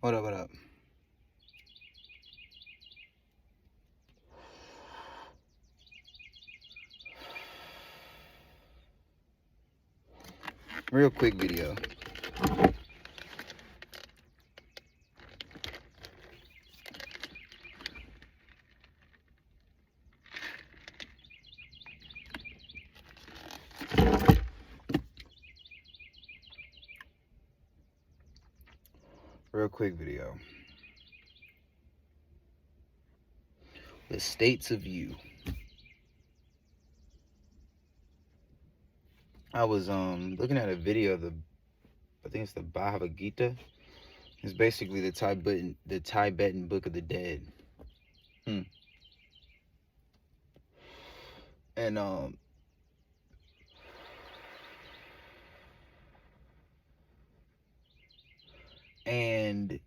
What up, what up? Real quick video. Real quick video. The states of you. I was looking at a video of I think it's the Bhagavad Gita. It's basically the Tibetan Book of the Dead. And and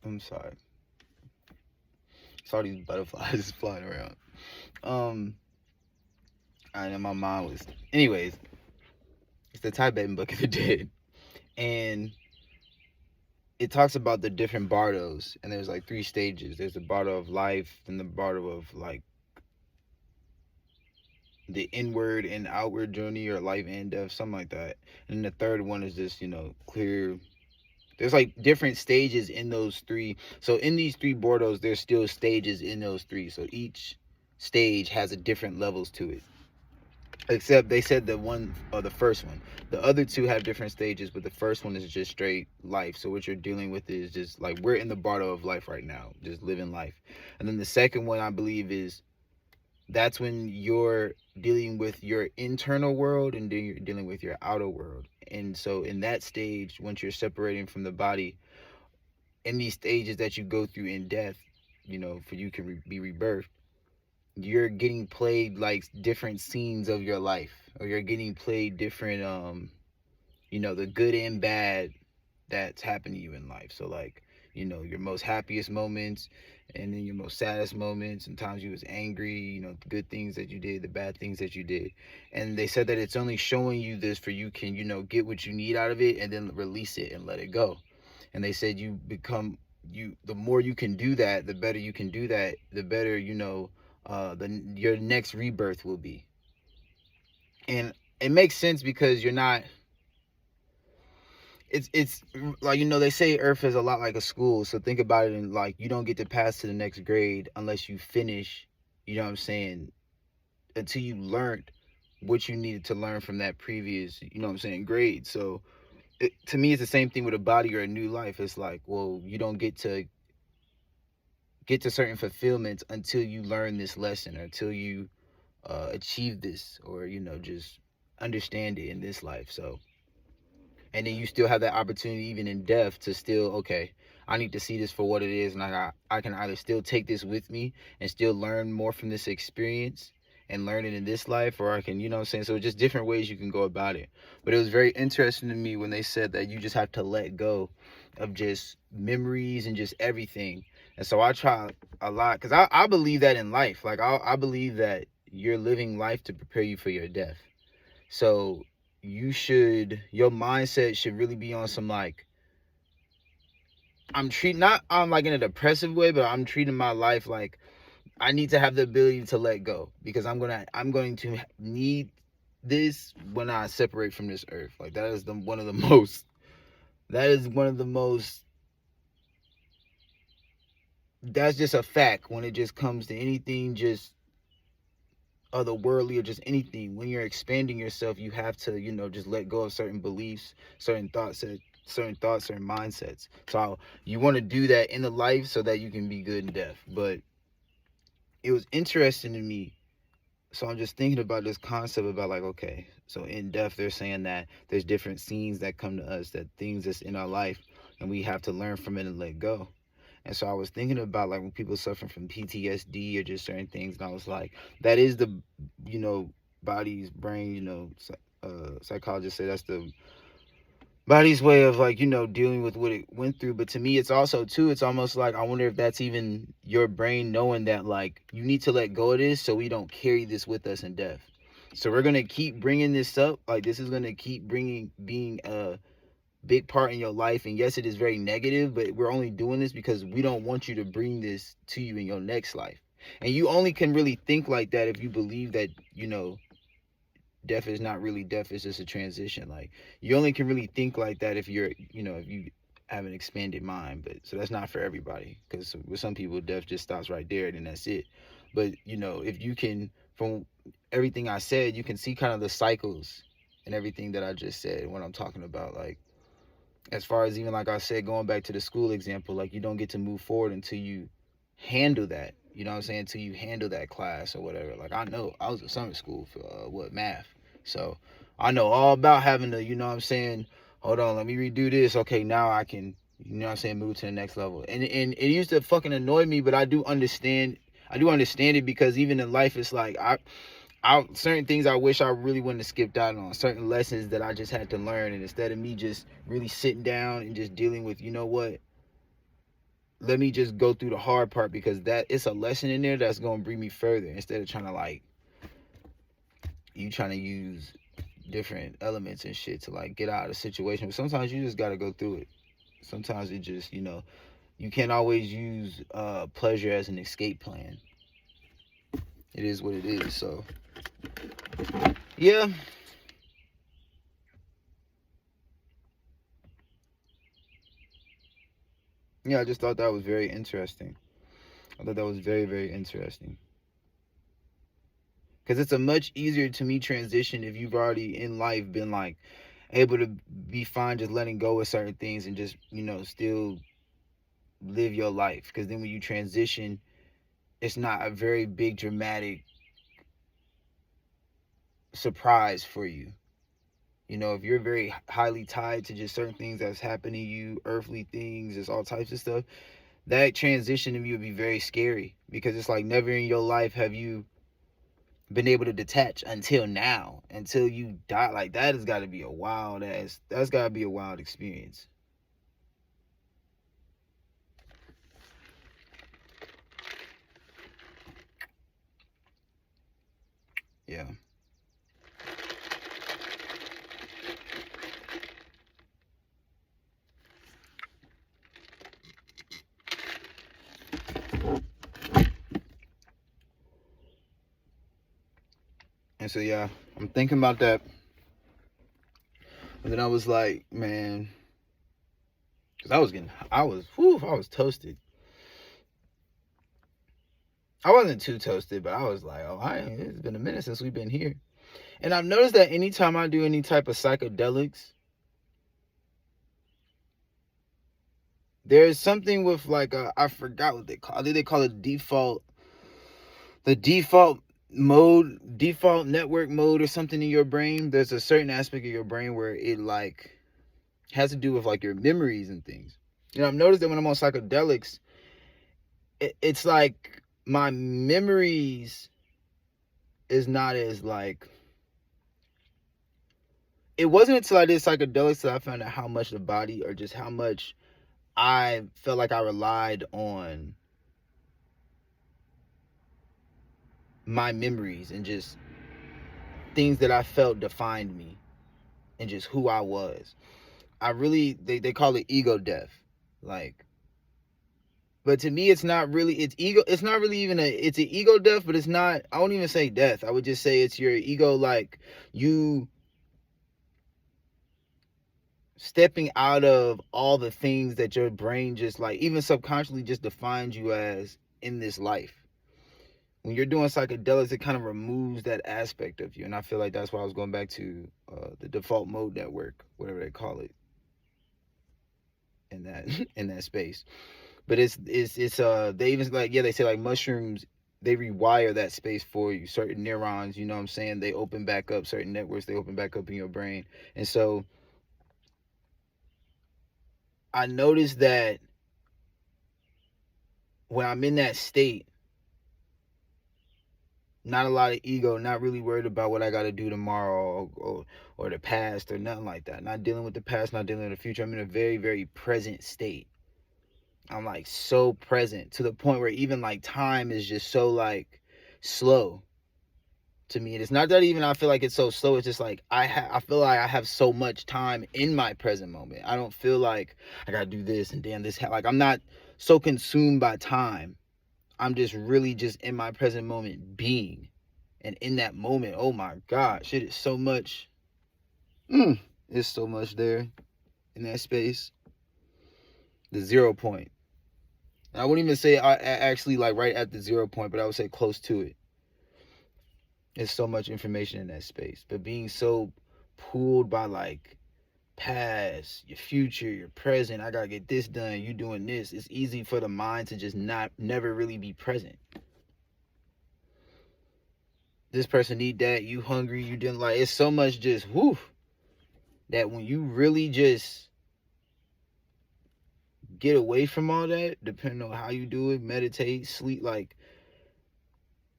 I'm sorry. Saw these butterflies just flying around. And my mind was anyways, it's the Tibetan Book of the Dead. And it talks about the different bardos, and there's like 3 stages. There's the bardo of life, then the bardo of like the inward and outward journey, or life and death, something like that. And the third one is just, clear. There's like different stages in those 3. So in these 3 bardos, there's still stages in those 3. So each stage has a different levels to it. Except they said the first one. The other 2 have different stages, but the first one is just straight life. So what you're dealing with is just like, we're in the bardo of life right now, just living life. And then the second one, I believe, is that's when you're dealing with your internal world, and then you're dealing with your outer world. And so in that stage, once you're separating from the body, in these stages that you go through in death, for you can be rebirthed, you're getting played like different scenes of your life, or you're getting played different the good and bad that's happened to you in life. So like, your most happiest moments, and then your most saddest moments. Sometimes you was angry, the good things that you did, the bad things that you did. And they said that it's only showing you this for you can, get what you need out of it, and then release it and let it go. And they said the more you can do that, the better you can do that, the better, your next rebirth will be. And it makes sense because you're not, it's like, they say Earth is a lot like a school. So think about it, in like, you don't get to pass to the next grade unless you finish, you know what I'm saying, until you learned what you needed to learn from that previous, grade. So to me, it's the same thing with a body or a new life. It's like, well, you don't get to certain fulfillments until you learn this lesson, or until you achieve this, or just understand it in this life. So, and then you still have that opportunity even in death to still, okay, I need to see this for what it is, and I can either still take this with me and still learn more from this experience and learn it in this life, or I can, what I'm saying. So just different ways you can go about it. But it was very interesting to me when they said that you just have to let go of just memories and just everything. And so I try a lot, because I believe that in life. Like, I believe that you're living life to prepare you for your death. So your mindset should really be on some like, not on like in a depressive way, but I'm treating my life like I need to have the ability to let go, because I'm going to need this when I separate from this earth. Like, that is one of the most, that's just a fact when it just comes to anything, just otherworldly, or just anything. When you're expanding yourself, you have to, just let go of certain beliefs, certain thoughts, certain mindsets. So you want to do that in the life so that you can be good in death. But it was interesting to me. So I'm just thinking about this concept about like, okay, so in death, they're saying that there's different scenes that come to us, that things that's in our life, and we have to learn from it and let go. And so I was thinking about like when people suffering from PTSD or just certain things, and I was like, that is the, body's brain, psychologists say that's the body's way of like, dealing with what it went through. But to me, it's also too, it's almost like, I wonder if that's even your brain knowing that like, you need to let go of this so we don't carry this with us in death. So we're gonna keep bringing this up. Like, this is gonna keep being a big part in your life. And yes, it is very negative, but we're only doing this because we don't want you to bring this to you in your next life. And you only can really think like that if you believe that, death is not really death, it's just a transition. Like, you only can really think like that if if you have an expanded mind. But so that's not for everybody, because with some people, death just stops right there and then that's it. But if you can, from everything I said, you can see kind of the cycles and everything that I just said when I'm talking about, like, as far as, even like I said, going back to the school example, like, you don't get to move forward until you handle that. You know what I'm saying? Until you handle that class or whatever. Like, I know I was in summer school for math. So I know all about having to, hold on, let me redo this. Okay, now I can, move to the next level. And it used to fucking annoy me, but I do understand it, because even in life, it's like certain things I wish I really wouldn't have skipped out on, certain lessons that I just had to learn. And instead of me just really sitting down and just dealing with, let me just go through the hard part, because that it's a lesson in there that's going to bring me further, instead of trying to use different elements and shit to, like, get out of the situation. But sometimes you just got to go through it. Sometimes it just, you can't always use pleasure as an escape plan. It is what it is. So yeah. I just thought that was very interesting. I thought that was very, very interesting. Because it's a much easier to me transition if you've already in life been, like, able to be fine just letting go of certain things and just, still live your life. Because then when you transition, it's not a very big dramatic surprise for you. If you're very highly tied to just certain things that's happening to you, earthly things, just all types of stuff, that transition to me would be very scary, because it's like never in your life have you been able to detach until now, until you die. Like, that has got to be that's got to be a wild experience. Yeah. And so, yeah, I'm thinking about that. And then I was like, man, because I was toasted. I wasn't too toasted, but I was like, it's been a minute since we've been here. And I've noticed that anytime I do any type of psychedelics, there's something with, like, I forgot what they call it. I think they call it the default network mode or something in your brain. There's a certain aspect of your brain where it, like, has to do with, like, your memories and things. I've noticed that when I'm on psychedelics, it's like my memories is not as, like, it wasn't until I did psychedelics that I found out how much the body, or just how much I felt like I relied on my memories, and just things that I felt defined me, and just who I was. They call it ego death. Like, but to me, it's not really, it's not really even it's an ego death, but it's not, I won't even say death. I would just say it's your ego, like, you stepping out of all the things that your brain just, like, even subconsciously just defines you as in this life. When you're doing psychedelics, it kind of removes that aspect of you. And I feel like that's why I was going back to the default mode network, whatever they call it, in that in that space. But it's they even, like, yeah, they say, like, mushrooms, they rewire that space for you. Certain neurons, you know what I'm saying, they open back up, certain networks, they open back up in your brain. And so I noticed that when I'm in that state, not a lot of ego, not really worried about what I got to do tomorrow, or the past, or nothing like that. Not dealing with the past, not dealing with the future. I'm in a very, very present state. I'm, like, so present, to the point where even, like, time is just so, like, slow. to me. And it's not that even I feel like it's so slow. It's just like I feel like I have so much time in my present moment. I don't feel like I gotta do this and damn this. Like I'm not so consumed by time. I'm just really just in my present moment being. And in that moment, oh my God, shit is so much. It's so much there in that space. The 0 point. And I wouldn't even say I actually like right at the 0 point, but I would say close to it. There's so much information in that space. But being so pulled by like past, your future, your present, I gotta get this done, you doing this, it's easy for the mind to just never really be present. This person need that, you hungry, you didn't like, it's so much just whoo, that when you really just get away from all that, depending on how you do it, meditate, sleep, like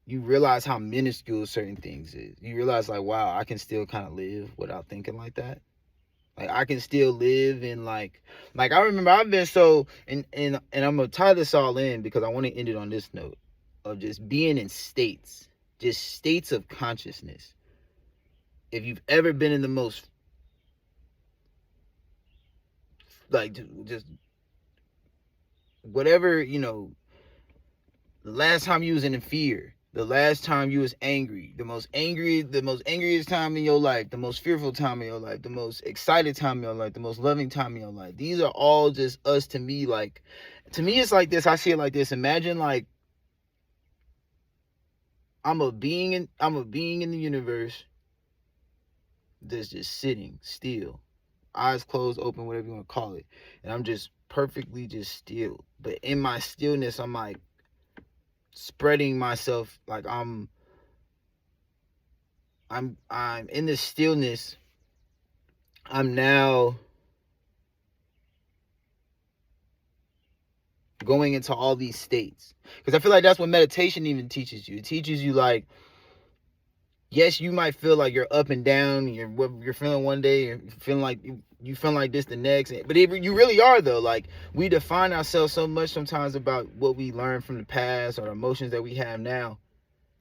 you realize how minuscule certain things is. You realize like, wow, I can still kind of live without thinking like that. Like I can still live in like I remember I've been so and I'm gonna tie this all in because I want to end it on this note of just being in states, just states of consciousness. If you've ever been in the most like just whatever, the last time you was in fear, the last time you was angry, the most angriest time in your life, the most fearful time in your life, the most excited time in your life, the most loving time in your life. These are all just us to me. Like, to me, it's like this. I see it like this. Imagine like I'm a being in the universe that's just sitting still, eyes closed, open, whatever you want to call it, and I'm just perfectly just still. But in my stillness, I'm like spreading myself, like I'm in this stillness. I'm now going into all these states because I feel like that's what meditation even teaches you. It teaches you like, yes, you might feel like you're up and down. You're feeling one day, you're feeling like you feel like this the next. But you really are though. Like we define ourselves so much sometimes about what we learned from the past or the emotions that we have now.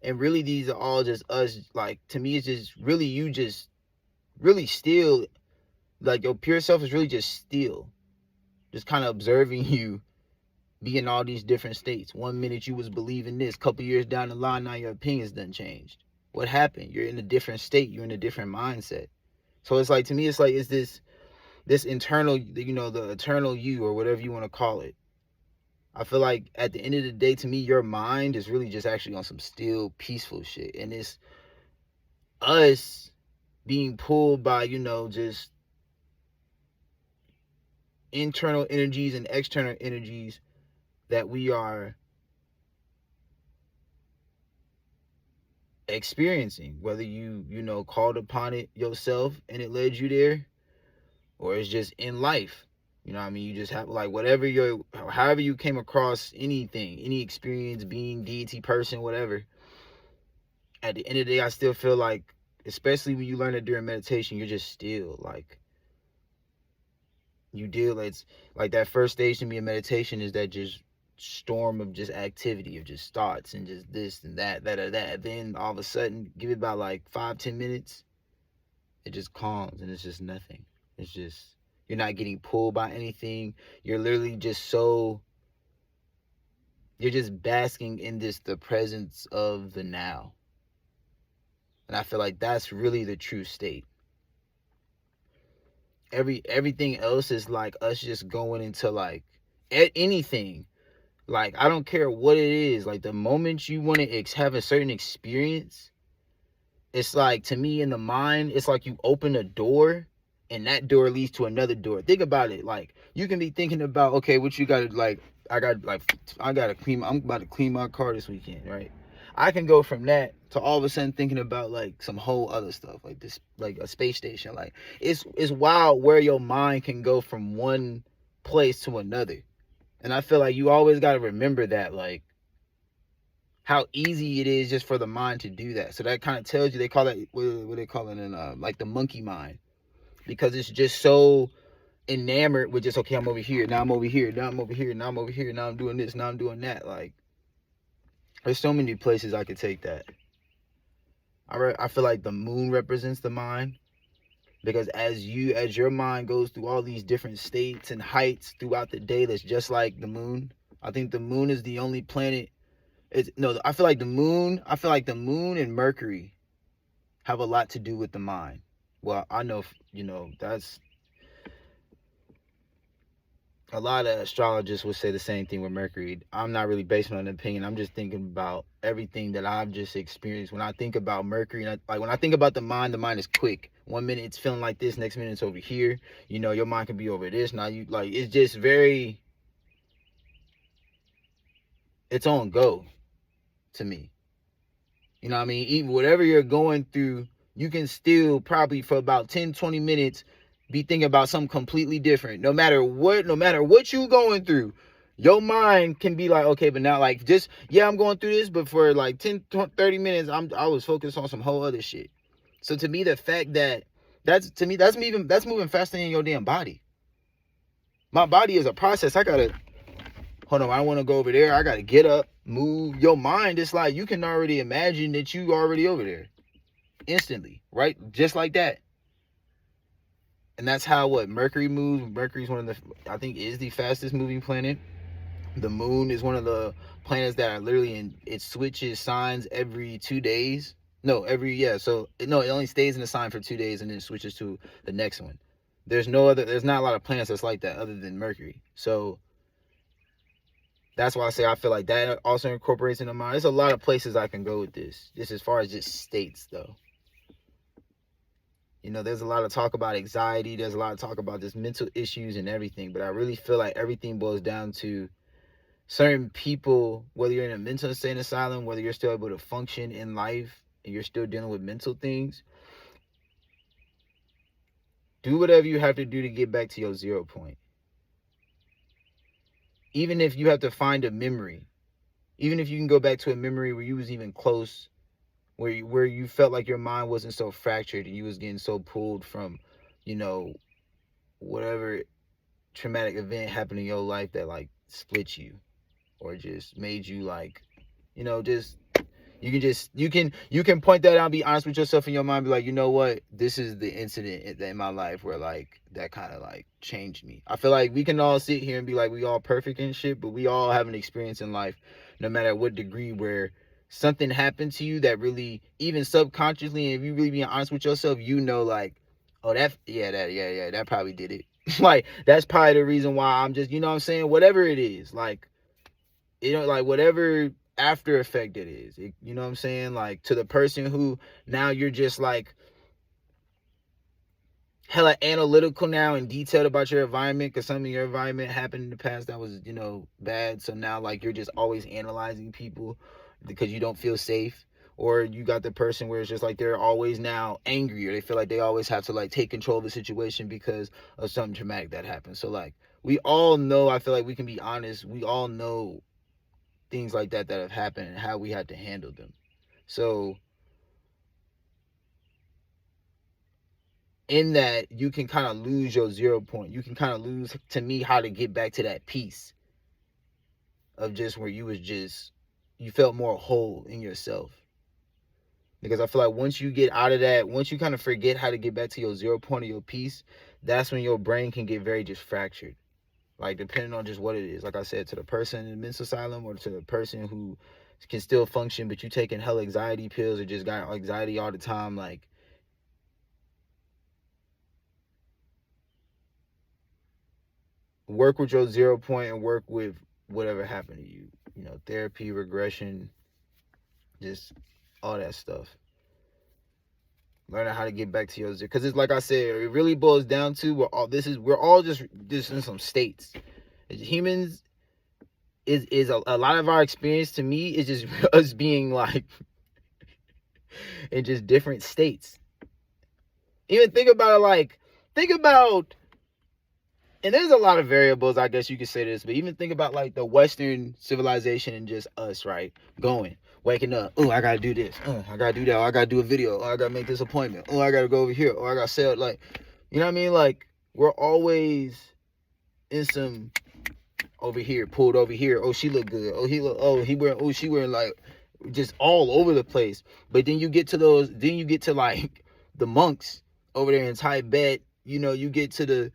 And really, these are all just us. Like, to me, it's just really you just really still. Like, your pure self is really just still. Just kind of observing you be in all these different states. 1 minute you was believing this. Couple years down the line, now your opinions done changed. What happened? You're in a different state. You're in a different mindset. So it's like, to me, it's like, it's this internal, the eternal you or whatever you want to call it. I feel like at the end of the day, to me, your mind is really just actually on some still peaceful shit. And it's us being pulled by, just internal energies and external energies that we are experiencing. Whether you called upon it yourself and it led you there, or it's just in life. You know what I mean? You just have like however you came across anything, any experience, being, deity, person, whatever. At the end of the day, I still feel like, especially when you learn it during meditation, you're just still like, it's like that first stage to me in meditation is that just storm of just activity, of just thoughts and just this and that. Then all of a sudden, give it about like 5-10 minutes, it just calms and it's just nothing. It's just, you're not getting pulled by anything. You're literally just you're just basking in the presence of the now. And I feel like that's really the true state. Everything else is like us just going into like anything. Like, I don't care what it is. Like, the moment you want to have a certain experience, it's like, to me, in the mind, it's like you open a door and that door leads to another door. Think about it. Like, you can be thinking about, okay, what you got to, like, I'm about to clean my car this weekend, right? I can go from that to all of a sudden thinking about like some whole other stuff, like this, like a space station. Like, it's wild where your mind can go from one place to another. And I feel like you always got to remember that, like, how easy it is just for the mind to do that. So that kind of tells you, they call it, what they call it in, like the monkey mind. Because it's just so enamored with just, okay, I'm over here, now I'm over here, now I'm over here, now I'm over here, now I'm doing this, now I'm doing that. Like, there's so many places I could take that. I feel like the moon represents the mind, because as your mind goes through all these different states and heights throughout the day, that's just like the moon. I think the moon is the only planet. I feel like the moon and Mercury have a lot to do with the mind. Well, I know, that's a lot of astrologists would say the same thing with Mercury. I'm not really basing on an opinion. I'm just thinking about everything that I've just experienced. When I think about Mercury, when I think about the mind is quick. 1 minute it's feeling like this, next minute it's over here. Your mind can be over this. Now it's just very, it's on go to me. You know what I mean? Even whatever you're going through, you can still probably for about 10, 20 minutes be thinking about something completely different. No matter what you going through, your mind can be like, okay, but now like just, yeah, I'm going through this, but for like 10, 30 minutes, I was focused on some whole other shit. So to me, the fact that's moving faster than your damn body. My body is a process. Hold on, I don't want to go over there. I got to get up, move. Your mind, it's like you can already imagine that you already over there instantly, right? Just like that. And that's how Mercury moves. Mercury's I think is the fastest moving planet. The moon is one of the planets that are literally it switches signs every 2 days. No, so it only stays in the sign for 2 days and then switches to the next one. There's not a lot of planets that's like that other than Mercury. So that's why I say I feel like that also incorporates into mind. There's a lot of places I can go with this. Just as far as just states, though. There's a lot of talk about anxiety. There's a lot of talk about just mental issues and everything. But I really feel like everything boils down to certain people, whether you're in a mental insane asylum, whether you're still able to function in life and you're still dealing with mental things. Do whatever you have to do to get back to your 0 point. Even if you have to find a memory, even if you can go back to a memory where you was even close, where you felt like your mind wasn't so fractured and you was getting so pulled from, whatever traumatic event happened in your life that like split you or just made you like, just you can point that out and be honest with yourself in your mind, be like, you know what, this is the incident in my life where like that kind of like changed me. I feel like we can all sit here and be like we all perfect and shit, but we all have an experience in life, no matter what degree, where something happened to you that really, even subconsciously, and if you really being honest with yourself, like, oh, that probably did it. Like, that's probably the reason why I'm just, what I'm saying, whatever it is, like, like whatever after effect it is, you know what I'm saying, like, to the person who now you're just like hella analytical now and detailed about your environment because some of your environment happened in the past that was, bad. So now like you're just always analyzing people because you don't feel safe. Or you got the person where it's just like they're always now angry, or they feel like they always have to like take control of the situation because of something traumatic that happened. So like we all know, I feel like we can be honest, we all know things like that have happened and how we had to handle them. So in that, you can kind of lose your 0 point. You can kind of lose, to me, how to get back to that peace of just where you felt more whole in yourself. Because I feel like once you get out of that, once you kind of forget how to get back to your 0 point of your peace, that's when your brain can get very just fractured. Like, depending on just what it is. Like I said, to the person in the mental asylum or to the person who can still function, but you taking hella anxiety pills or just got anxiety all the time, like, work with your 0 point and work with whatever happened to you. Therapy, regression, just all that stuff. Learning how to get back to your 0. Because it's like I said, it really boils down to we're all just in some states. Humans is a lot of our experience, to me, is just us being like in just different states. Even think about and there's a lot of variables, I guess you could say this, but even think about like the Western civilization and just us, right? Waking up, oh, I gotta do this, I gotta do that, I gotta do a video, I gotta make this appointment, I gotta go over here, I gotta sell it, like, you know what I mean? Like, we're always in some over here, pulled over here, oh, she look good, she wearing like just all over the place. But then you get to those, then you get to like the monks over there in Tibet. You know, you get to the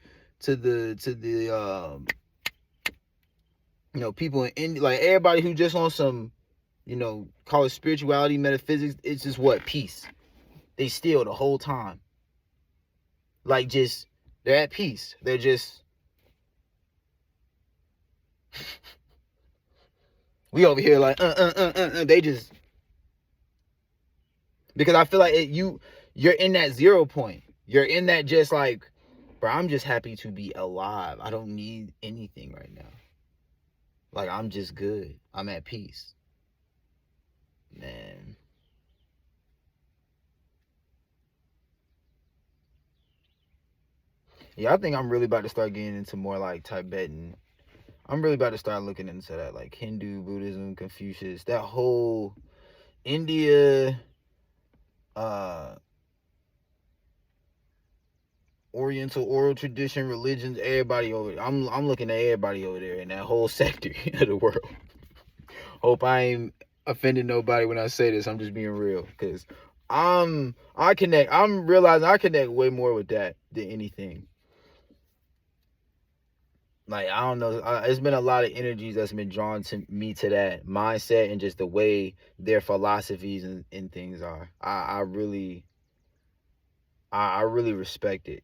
you know, people in India, like everybody who just on some, you know, call it spirituality, metaphysics. It's just what? Peace. They still the whole time. Like, just, they're at peace. They're just, we over here like, they just, because I feel like you're in that 0 point. You're in that just like, bro, I'm just happy to be alive. I don't need anything right now. Like, I'm just good. I'm at peace. Man. Yeah, I think I'm really about to start getting into more like Tibetan. I'm really about to start looking into that, like Hindu, Buddhism, Confucius, that whole India, Oriental oral tradition, religions, everybody over there. I'm looking at everybody over there in that whole sector of the world. Hope I ain't offending nobody when I say this. I'm just being real, because I'm realizing I connect way more with that than anything. Like, I don't know, it's been a lot of energies that's been drawn to me, to that mindset and just the way their philosophies and things are. I really respect it.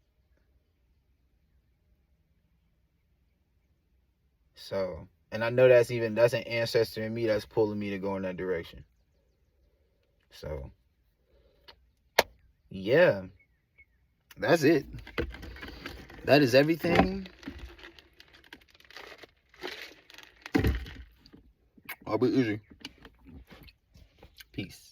So, and I know that's an ancestor in me that's pulling me to go in that direction. So, yeah, that's it. That is everything. I'll be easy. Peace.